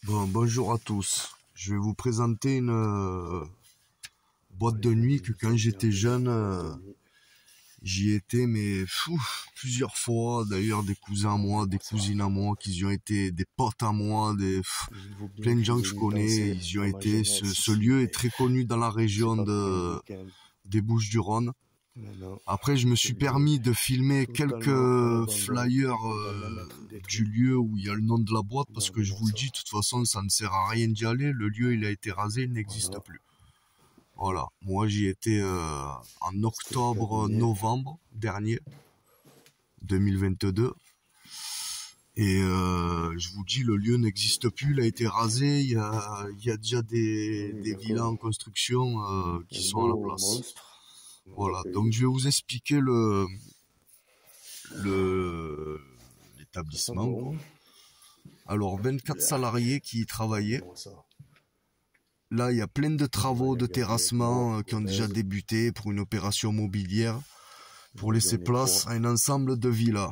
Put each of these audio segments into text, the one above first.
Bon, bonjour à tous. Je vais vous présenter une boîte de nuit que quand j'étais jeune, j'y étais, mais plusieurs fois. D'ailleurs, des cousins à moi, des cousines à moi qui y ont été, des potes à moi, plein de gens que je connais, ils y ont été. Ce lieu est très connu dans la région des Bouches-du-Rhône. Après, je me suis permis de filmer quelques flyers du lieu où il y a le nom de la boîte parce que je vous le dis, de toute façon, ça ne sert à rien d'y aller. Le lieu, il a été rasé, il n'existe plus. Voilà. Moi, j'y étais en octobre-novembre dernier, 2022. Et je vous dis, le lieu n'existe plus, il a été rasé. Il y a déjà des villas en construction qui sont à la place. Voilà, donc je vais vous expliquer l'établissement. Alors, 24 salariés qui y travaillaient. Là, il y a plein de travaux de terrassement qui ont déjà débuté pour une opération mobilière pour laisser place à un ensemble de villas.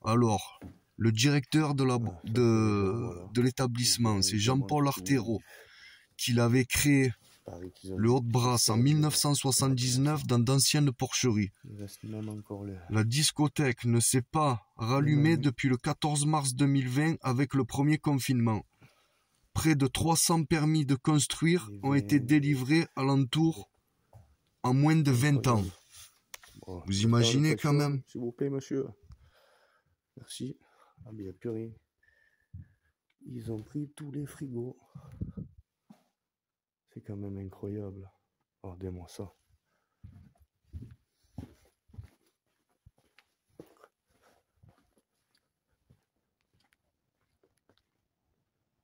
Alors, le directeur de l'établissement, c'est Jean-Paul Artero, qui l'avait créé le Haut-de-Brasse en 1979 dans d'anciennes porcheries. La discothèque ne s'est pas rallumée depuis le 14 mars 2020 avec le premier confinement. Près de 300 permis de construire ont été délivrés alentour en moins de 20 ans. Vous imaginez quand même? S'il vous plaît, monsieur. Merci. Ah, mais il n'y a plus rien. Ils ont pris tous les frigos. C'est quand même incroyable. Regardez-moi ça.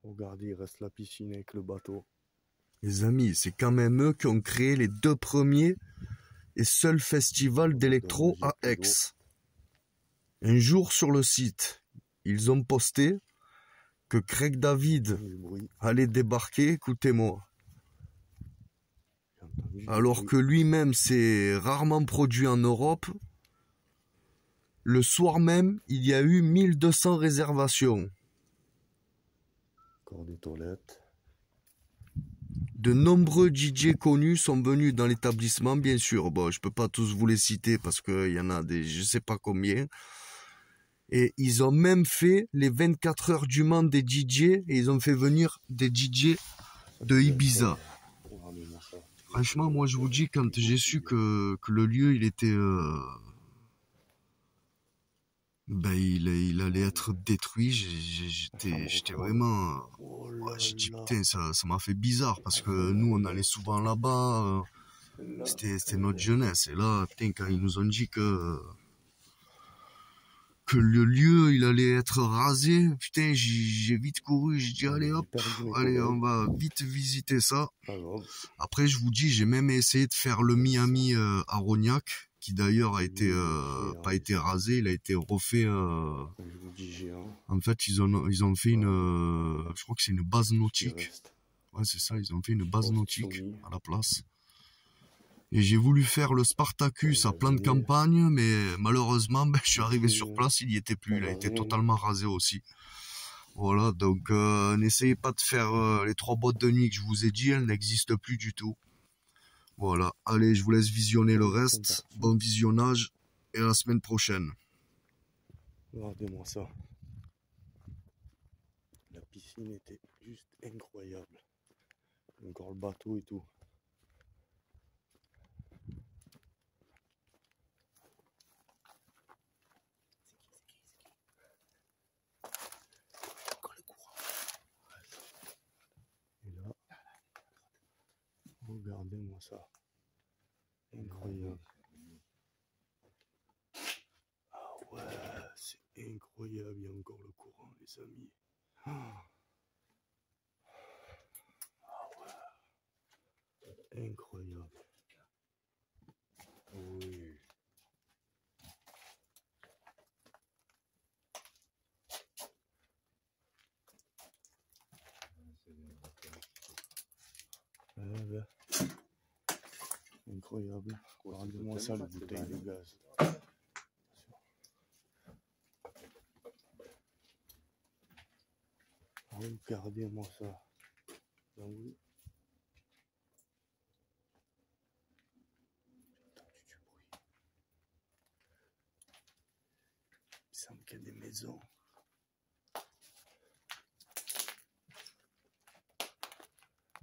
Regardez, il reste la piscine avec le bateau. Les amis, c'est quand même eux qui ont créé les 2 premiers et seuls festivals d'électro à Aix. Un jour sur le site, ils ont posté que Craig David allait débarquer, écoutez-moi. Alors que lui-même s'est rarement produit en Europe, le soir même, il y a eu 1200 réservations. Encore des toilettes. De nombreux DJ connus sont venus dans l'établissement, bien sûr. Bon, je peux pas tous vous les citer parce qu'il y en a des, je sais pas combien. Et ils ont même fait les 24 heures du Mans des DJ et ils ont fait venir des DJ de Ibiza. Franchement, moi je vous dis, quand j'ai su que le lieu il était il allait être détruit, j'étais vraiment j'ai dit putain, ça m'a fait bizarre parce que nous on allait souvent là-bas, c'était notre jeunesse. Et là, putain, quand ils nous ont dit que le lieu il allait être rasé, putain, j'ai vite couru, j'ai dit allez hop, allez on va vite visiter ça. Après je vous dis, j'ai même essayé de faire le Miami à Rognac, qui d'ailleurs a été pas été rasé, il a été refait. En fait, ils ont fait une, je crois que c'est une base nautique. Ouais, c'est ça, ils ont fait une base nautique à la place. Et j'ai voulu faire le Spartacus à plan de campagne, mais malheureusement, je suis arrivé sur place, il y était plus, il a été totalement rasé aussi. Voilà, donc n'essayez pas de faire les 3 boîtes de nuit que je vous ai dit, elles n'existent plus du tout. Voilà, allez, je vous laisse visionner le reste. Bon visionnage et à la semaine prochaine. Regardez-moi ça. La piscine était juste incroyable. Encore le bateau et tout. Et là, regardez-moi ça. Incroyable. Ah ouais, c'est incroyable. Il y a encore le courant, les amis. Ah ouais. Incroyable. Oui. Incroyable. Regardez-moi ça, la bouteille de gaz. Regardez-moi ça. Donc, oui. J'ai entendu du bruit. Il semble qu'il y a des maisons.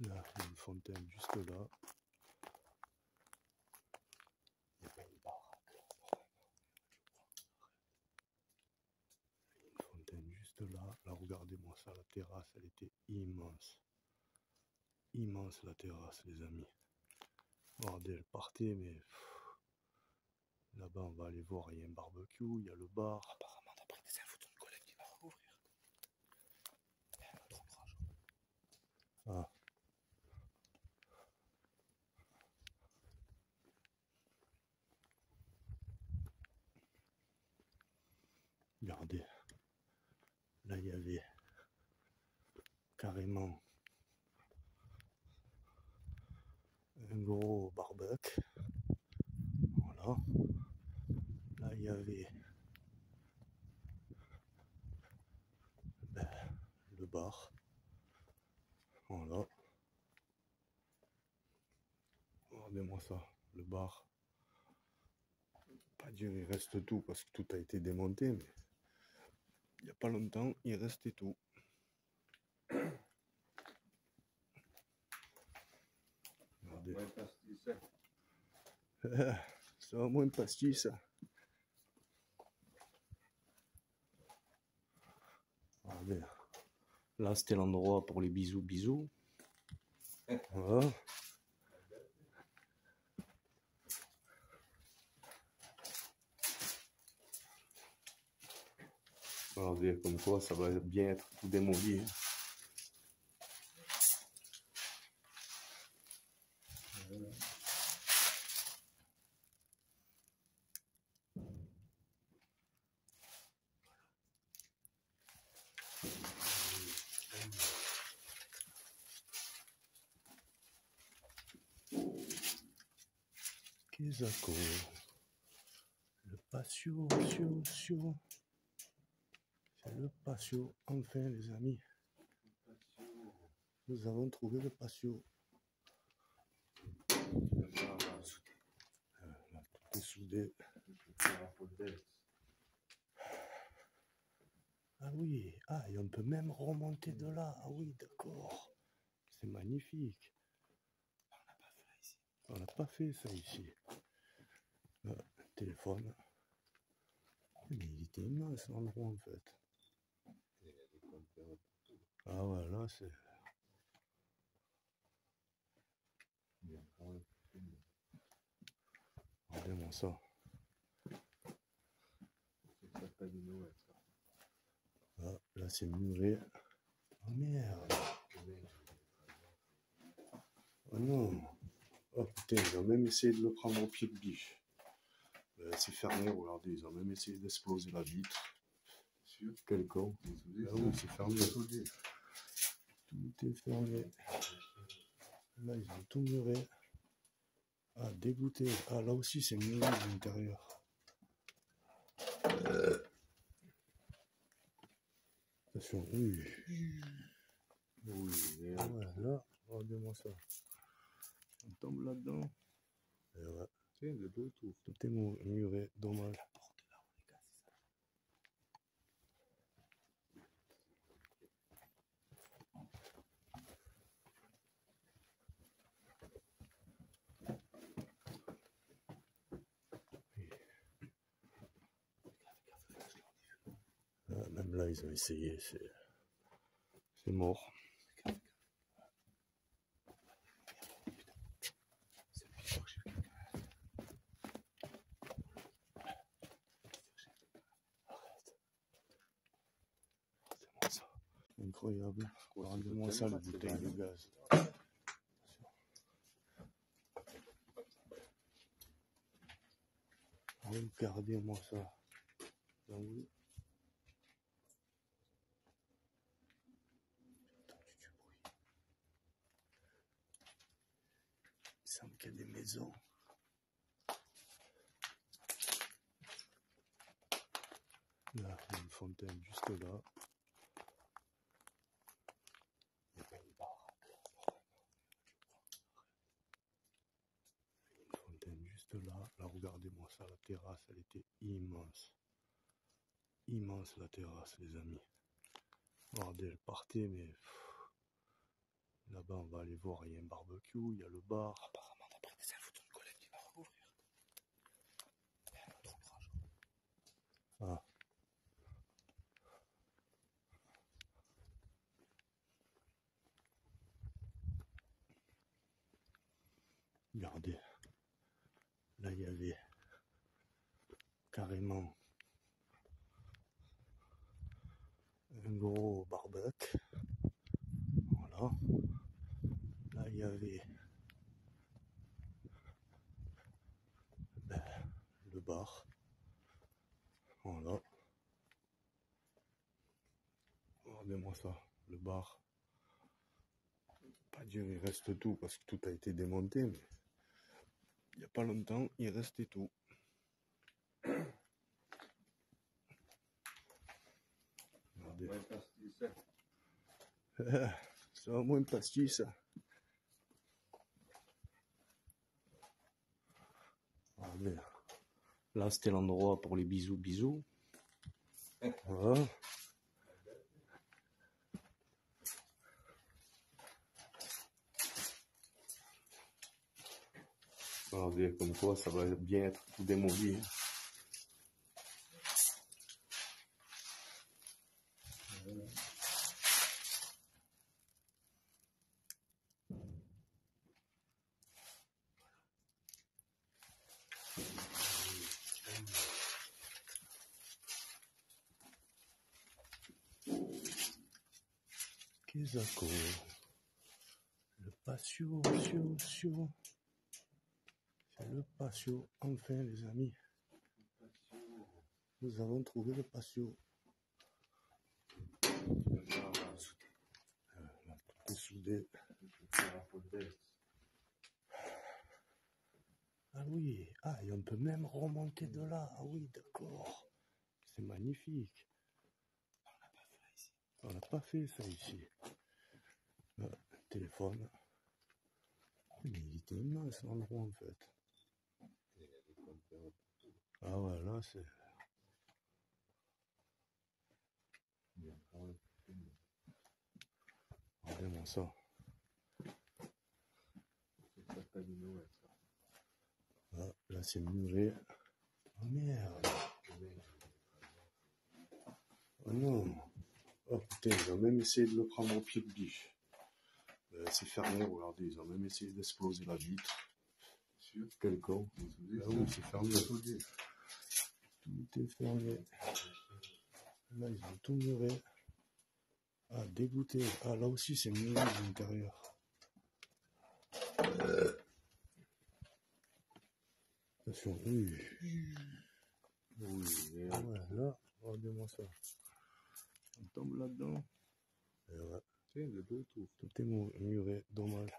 Là, il y a une fontaine juste là. Il n'y a pas une baraque là. Il y a une fontaine juste là. Là, regardez-moi ça, la terrasse, elle était immense. Immense la terrasse, les amis. Regardez, elle partait, mais là-bas, on va aller voir. Il y a un barbecue, il y a le bar. Apparemment, d'après des infos de ton collègue qui va rouvrir. Ah. Regardez. Là, il y avait carrément un gros barbecue. Voilà. Là, il y avait le bar. Voilà. Regardez-moi ça, le bar. Pas dire il reste tout parce que tout a été démonté, mais il n'y a pas longtemps, il restait tout. Regardez. Ça va moins pastis, ça. Regardez. Là, c'était l'endroit pour les bisous. Voilà. Regardez, comme quoi ça va bien être tout démoli. Kesako. Le patio, c'est le patio, enfin les amis. Nous avons trouvé le patio. Là, tout est soudé. Ah oui, ah, et on peut même remonter de là. Ah oui, d'accord. C'est magnifique. On n'a pas fait ça ici. Téléphone. Mais il était immense l'endroit en fait. Ah ouais, là c'est... Regardez-moi ça. Ah, là c'est muré. Oh merde. Oh non. Oh putain, ils ont même essayé de le prendre au pied de biche. C'est fermé, regardez, ils ont même essayé d'exploser la vitre. Quel con. Ah oui, c'est fermé. Tout est fermé. Là, ils ont tout muré. Ah, dégoûté. Ah, là aussi, c'est muré à l'intérieur. Attention, oui. Oui, ah ouais, là, regardez-moi ça. On tombe là-dedans. Et ouais. Tout est muré, dommage. Même là, ils ont essayé, c'est mort. Incroyable. Regardez-moi ça, les bouteilles de gaz. Regardez-moi ça. Donc, oui. J'ai entendu du bruit. Il semble qu'il y a des maisons. Là, il y a une fontaine juste là. la terrasse, elle était immense. Immense la terrasse, les amis. Regardez, elle partait, mais là-bas, on va aller voir, il y a un barbecue, il y a le bar. Apparemment, d'après des infos de ton collègue, il va rouvrir. Ah. Regardez, là il y avait carrément un gros barbecue. Voilà. Là il y avait le bar. Voilà. Regardez-moi ça, le bar. Pas dire il reste tout parce que tout a été démonté, mais il n'y a pas longtemps, il restait tout. Regardez. C'est vraiment une pastille ça. Regardez. Là c'était l'endroit pour les bisous. Voilà. Regardez comme quoi ça va bien être tout démoli. Kesako. Le patio, c'est le patio, enfin les amis. Nous avons trouvé le patio. Là, tout est soudé. Ah oui, ah, et on peut même remonter de là. Ah oui, d'accord. C'est magnifique. On n'a pas fait ça ici. Téléphone. Mais il était immense l'endroit en fait. Ah ouais, là c'est... Regardez-moi ça. Ah, là c'est muré. Oh merde. Oh non. Oh putain, ils ont même essayé de le prendre au pied de biche. C'est fermé, regardez, ils ont même essayé d'exploser la vitre. Quel con. Ah oui, c'est fermé. Tout est fermé. Là, ils ont tout muré. Ah, dégoûté. Ah, là aussi, c'est muré de l'intérieur. Attention, oui. Oui, ah ouais, là, regardez-moi ça. On tombe là-dedans. Et ouais. Tout est muré, dommage.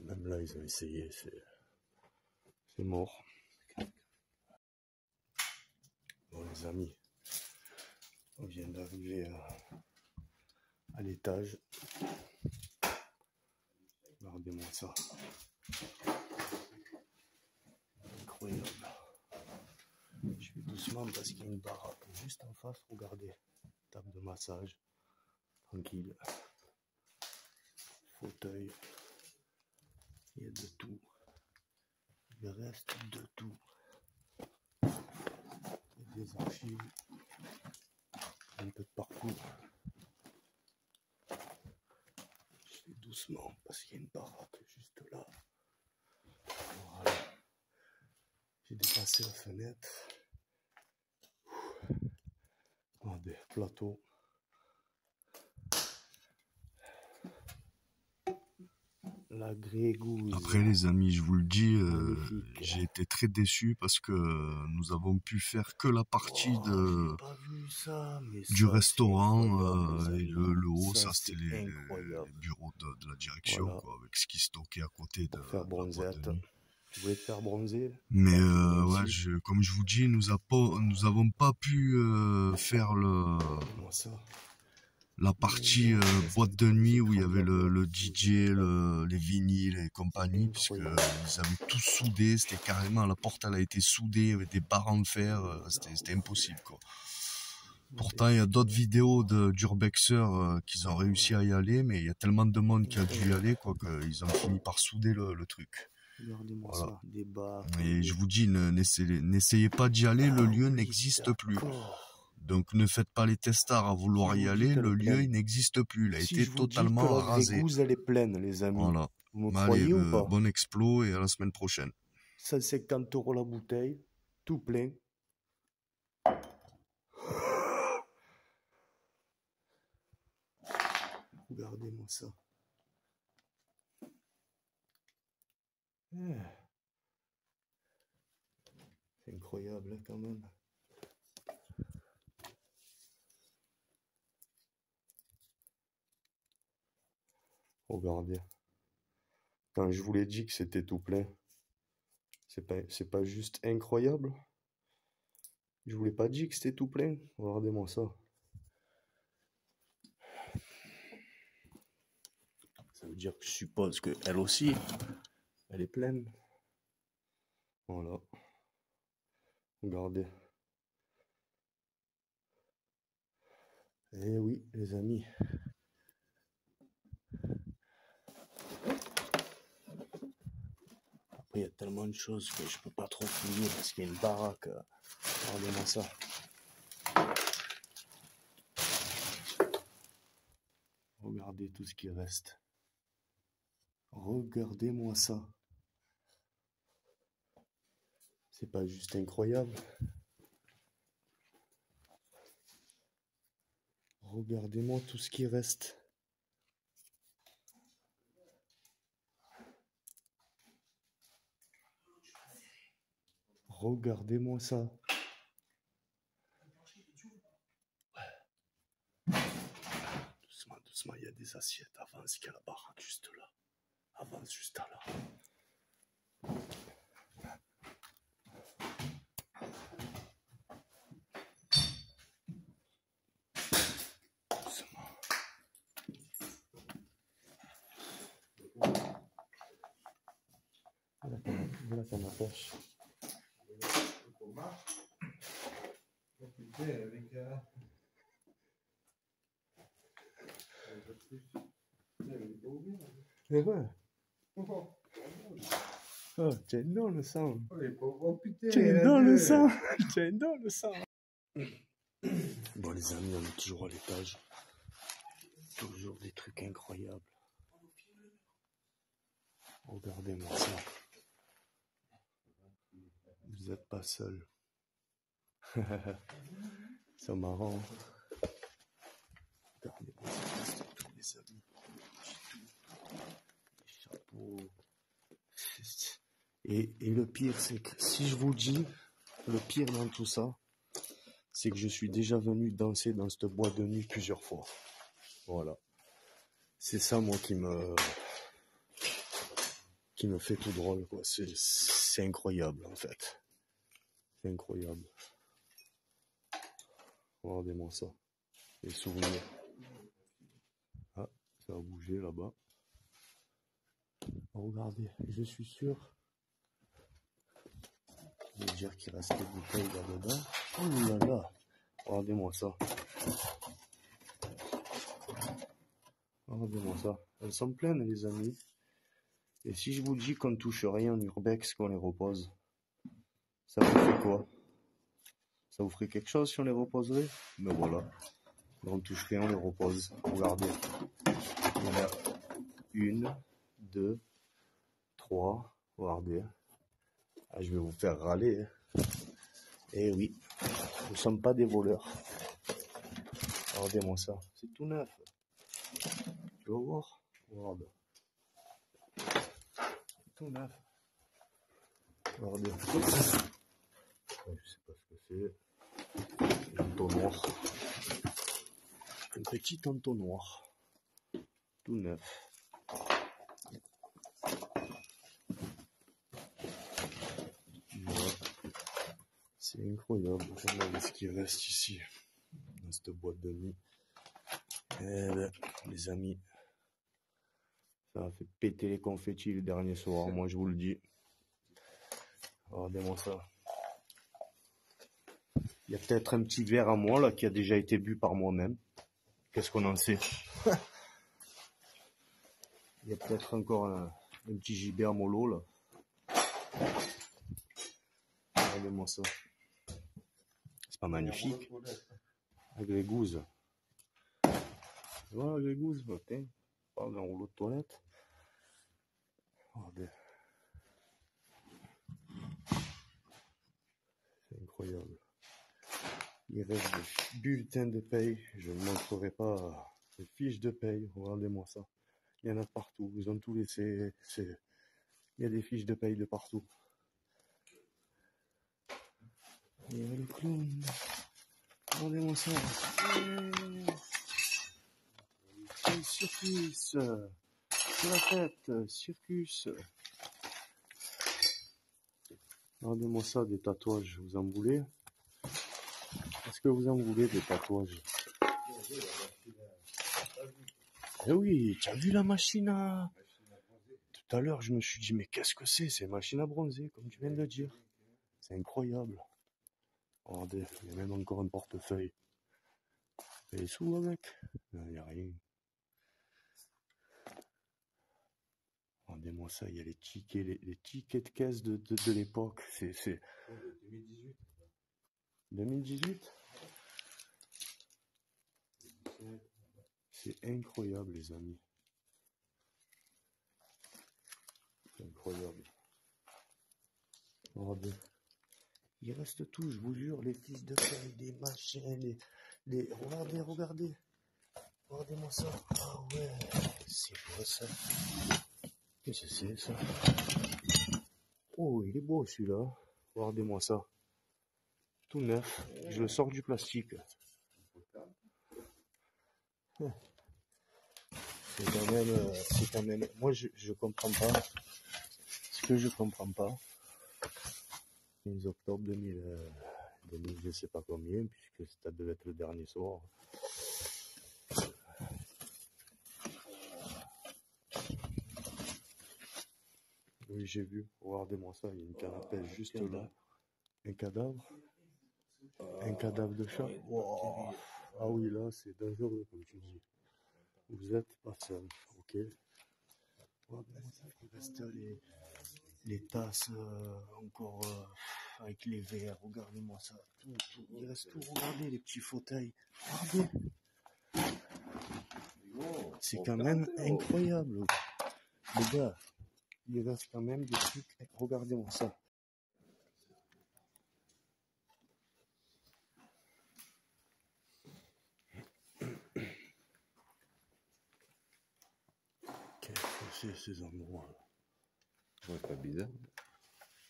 Même là, ils ont essayé, c'est mort. Bon, les amis, on vient d'arriver à l'étage. Regardez-moi ça. Incroyable. Je vais doucement parce qu'il y a une baraque juste en face. Regardez, table de massage, tranquille. Fauteuil. Il y a de tout. Il reste de tout. Il y a des archives. Un peu de partout. Je fais doucement parce qu'il y a une baraque juste là. Voilà. J'ai dépassé la fenêtre. Regardez, plateau. La grégouille. Après les amis, je vous le dis, j'ai été très déçu parce que nous avons pu faire que la partie du restaurant et le haut, ça c'était les bureaux de la direction, voilà. Quoi, avec ce qui stockait à côté de faire bronzette. Tu voulais te faire bronzer. Mais ouais, comme je vous dis, nous avons pas pu faire la partie boîte de nuit où il y avait le DJ, les vinyles et compagnie, puisque ils avaient tout soudé. C'était carrément, la porte elle a été soudée, il y avait des barres en fer, c'était impossible quoi. Pourtant il y a d'autres vidéos d'urbexeurs qui ont réussi à y aller, mais il y a tellement de monde qui a dû y aller quoi qu'ils ont fini par souder le truc. Regardez-moi voilà. Ça, des barres. Et je vous dis, n'essayez pas d'y aller, le lieu n'existe plus. Donc ne faites pas les testards à vouloir y aller, le lieu il n'existe plus, il a été totalement rasé. La Grégouze elle est pleine les amis. Voilà. Vous me croyez ou pas? Bon explo et à la semaine prochaine. 150 € la bouteille, tout plein. Regardez-moi ça. C'est incroyable hein, quand même. Regardez. Quand je vous l'ai dit que c'était tout plein, c'est pas juste incroyable. Je vous l'ai pas dit que c'était tout plein. Regardez-moi ça. Ça veut dire que je suppose qu'elle aussi, elle est pleine. Voilà. Regardez. Eh oui, les amis. Après, il y a tellement de choses que je peux pas trop fouiller parce qu'il y a une baraque. Regardez-moi ça. Regardez tout ce qui reste. Regardez-moi ça. C'est pas juste incroyable. Regardez-moi tout ce qui reste. Regardez-moi ça. Doucement, doucement, il y a des assiettes. Avance, il y a la baraque juste là. Avance juste là. Doucement. Voilà ta pêche. C'est vrai. Oh, t'es dans le sang. T'es dans le sang. T'es dans le sang. Bon les amis, on est toujours à l'étage. Toujours des trucs incroyables. Regardez-moi ça. Vous n'êtes pas seul. C'est marrant. Regardez-moi ça, tous les amis. Les chapeaux. Et le pire, c'est que si je vous dis, le pire dans tout ça, c'est que je suis déjà venu danser dans cette boîte de nuit plusieurs fois. Voilà. C'est ça, moi, qui me fait tout drôle, quoi. C'est incroyable, en fait. C'est incroyable. Regardez-moi ça. Les souvenirs. Ah, ça a bougé là-bas. Regardez, je suis sûr. Je vais dire qu'il reste des bouteilles là-dedans. Oh là là. Regardez-moi ça. Regardez-moi ça. Elles sont pleines, les amis. Et si je vous dis qu'on ne touche rien en urbex, qu'on les repose, ça vous fait quoi? Ça vous ferait quelque chose si on les reposerait? Mais voilà. On ne touche rien, on les repose. Regardez. Il y en a 1, 2, 3. Regardez. Ah, je vais vous faire râler. Eh oui. Nous ne sommes pas des voleurs. Regardez-moi ça. C'est tout neuf. Tu vas voir? Regarde. C'est tout neuf. Regardez. Je sais pas ce que c'est. Un entonnoir. Un petit entonnoir. Tout neuf. C'est incroyable. Regardez ce qui reste ici, dans cette boîte de nuit. Eh ben, les amis, ça a fait péter les confettis le dernier soir, moi je vous le dis. Regardez-moi ça. Il y a peut-être un petit verre à moi là qui a déjà été bu par moi-même. Qu'est-ce qu'on en sait? Il y a peut-être encore un petit gibet à mollo là. Regardez-moi ça. C'est pas magnifique? La grégouze. Voilà la grégouze, tiens. Parle d'un rouleau de toilette. Regardez. C'est incroyable. Il reste des bulletins de paye. Je ne montrerai pas les fiches de paye. Regardez-moi ça. Il y en a partout. Ils ont tout laissé. Il y a des fiches de paye de partout. Il y a le clown. Regardez-moi ça. C'est circus. C'est la fête. Circus. Regardez-moi ça, des tatouages. Vous en voulez? Est-ce que vous en voulez des tatouages? Eh oui, tu as vu la machine à... Tout à l'heure, je me suis dit, mais qu'est-ce que c'est? C'est une machine à bronzer, comme tu viens de le dire. C'est incroyable. Regardez, il y a même encore un portefeuille. Il y a des sous avec? Non, il n'y a rien. Regardez-moi ça, il y a les tickets, les tickets de caisse de l'époque. C'est... 2018? C'est incroyable, les amis. C'est incroyable. Regardez. Il reste tout, je vous jure, les fiches de paye, les machins, les... Regardez. Regardez-moi ça. Ah ouais, c'est quoi ça? Qu'est-ce que c'est ça? Oh, il est beau celui-là. Regardez-moi ça. Tout neuf. Je le sors du plastique. C'est quand même... Moi, je comprends pas. Ce que je comprends pas, 15 octobre 2000, je sais pas combien, puisque ça devait être le dernier soir. Oui, j'ai vu. Regardez-moi ça, il y a une canne à pêche juste là. Un cadavre. Un cadavre de chat. Wow. Ah oui, là, c'est dangereux, comme tu dis. Vous êtes pas seul, ok? Regardez-moi ça, il reste les tasses encore avec les verres. Regardez-moi ça. Tout. Il reste tout. Regardez les petits fauteuils. Regardez. C'est quand même incroyable. Les gars, il reste quand même des trucs. Regardez-moi ça. Qu'est-ce que c'est ces endroits-là? Ouais, pas bizarre.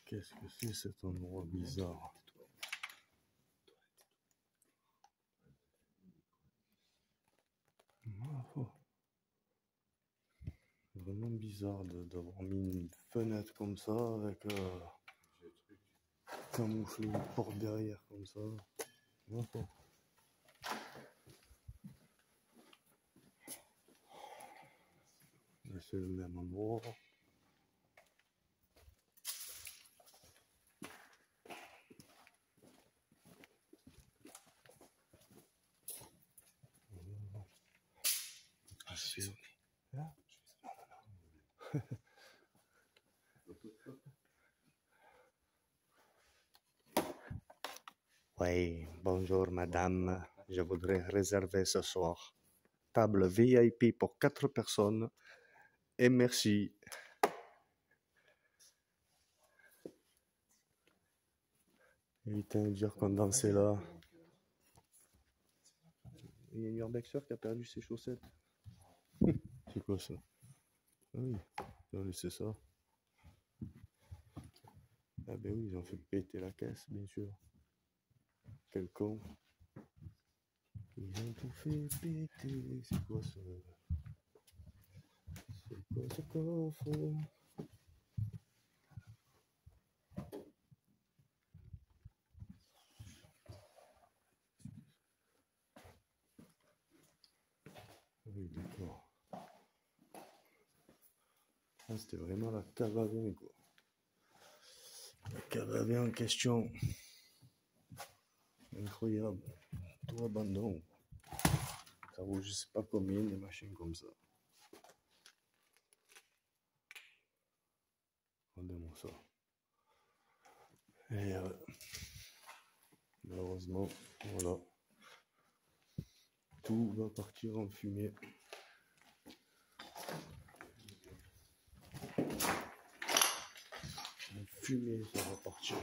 Qu'est-ce que c'est cet endroit bizarre? Vraiment bizarre d'avoir mis une fenêtre comme ça avec camoufler une porte derrière comme ça. C'est le même endroit. Ah, je vais sonner. Là. Oui, bonjour madame, je voudrais réserver ce soir. Table VIP pour 4 personnes et merci. Évitez de dire qu'on dansait là. Il y a une urbexer qui a perdu ses chaussettes. C'est quoi ça? Ah oui, ils ont laissé ça. Ah ben oui, ils ont fait péter la caisse, bien sûr. Quel con. Ils ont tout fait péter. C'est quoi ça? C'est quoi ce coffre? oui, d'accord. Ah, c'était vraiment la cave à vin, quoi. La cave à vin en question. Incroyable. Tout abandon. Ça vaut je sais pas combien des machines comme ça. Regardez-moi ça. Et malheureusement, voilà. Tout va partir en fumée. En fumée, ça va partir.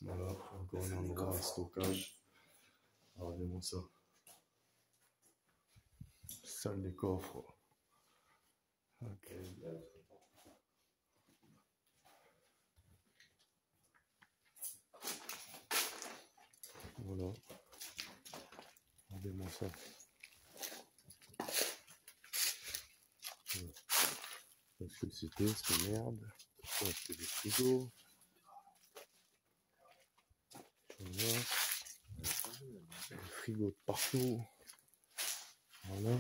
Voilà, encore un endroit de stockage. Regardez-moi ça. Salle des coffres. Ok. Voilà. Regardez-moi ça. Qu'est-ce que c'était cette merde? Oh, c'était des frigos. Voilà. Des frigos de partout. Voilà.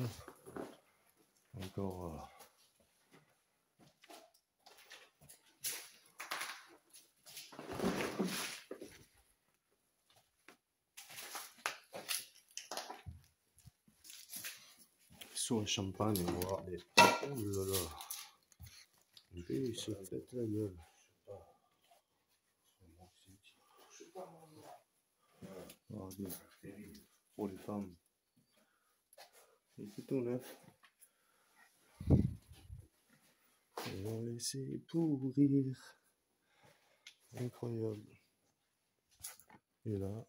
Encore. Sur le champagne, on va voir des. Oh là là. Il se pète la gueule. Regardez. Pour les femmes. C'est tout neuf. Ils vont laisser pourrir. Incroyable. Et là.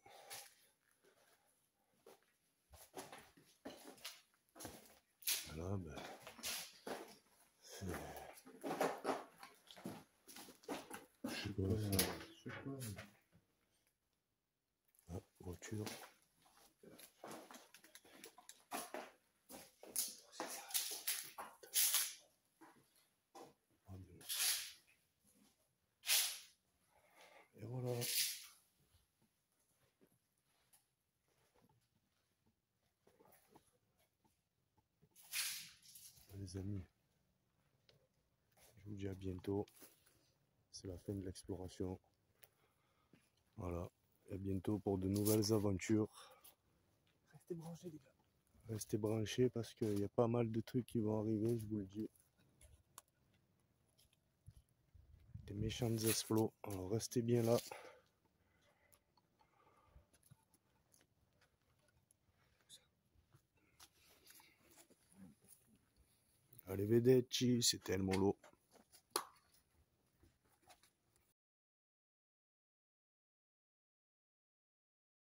Là, ben. C'est. Je sais pas. Ah, voiture. Et voilà. Les amis, je vous dis à bientôt. C'est la fin de l'exploration. Voilà. Et à bientôt pour de nouvelles aventures. Restez branchés, les gars. Restez branchés parce qu'il y a pas mal de trucs qui vont arriver, je vous le dis. Des méchantes explos. Alors restez bien là. Arrivederci, c'était El Molo.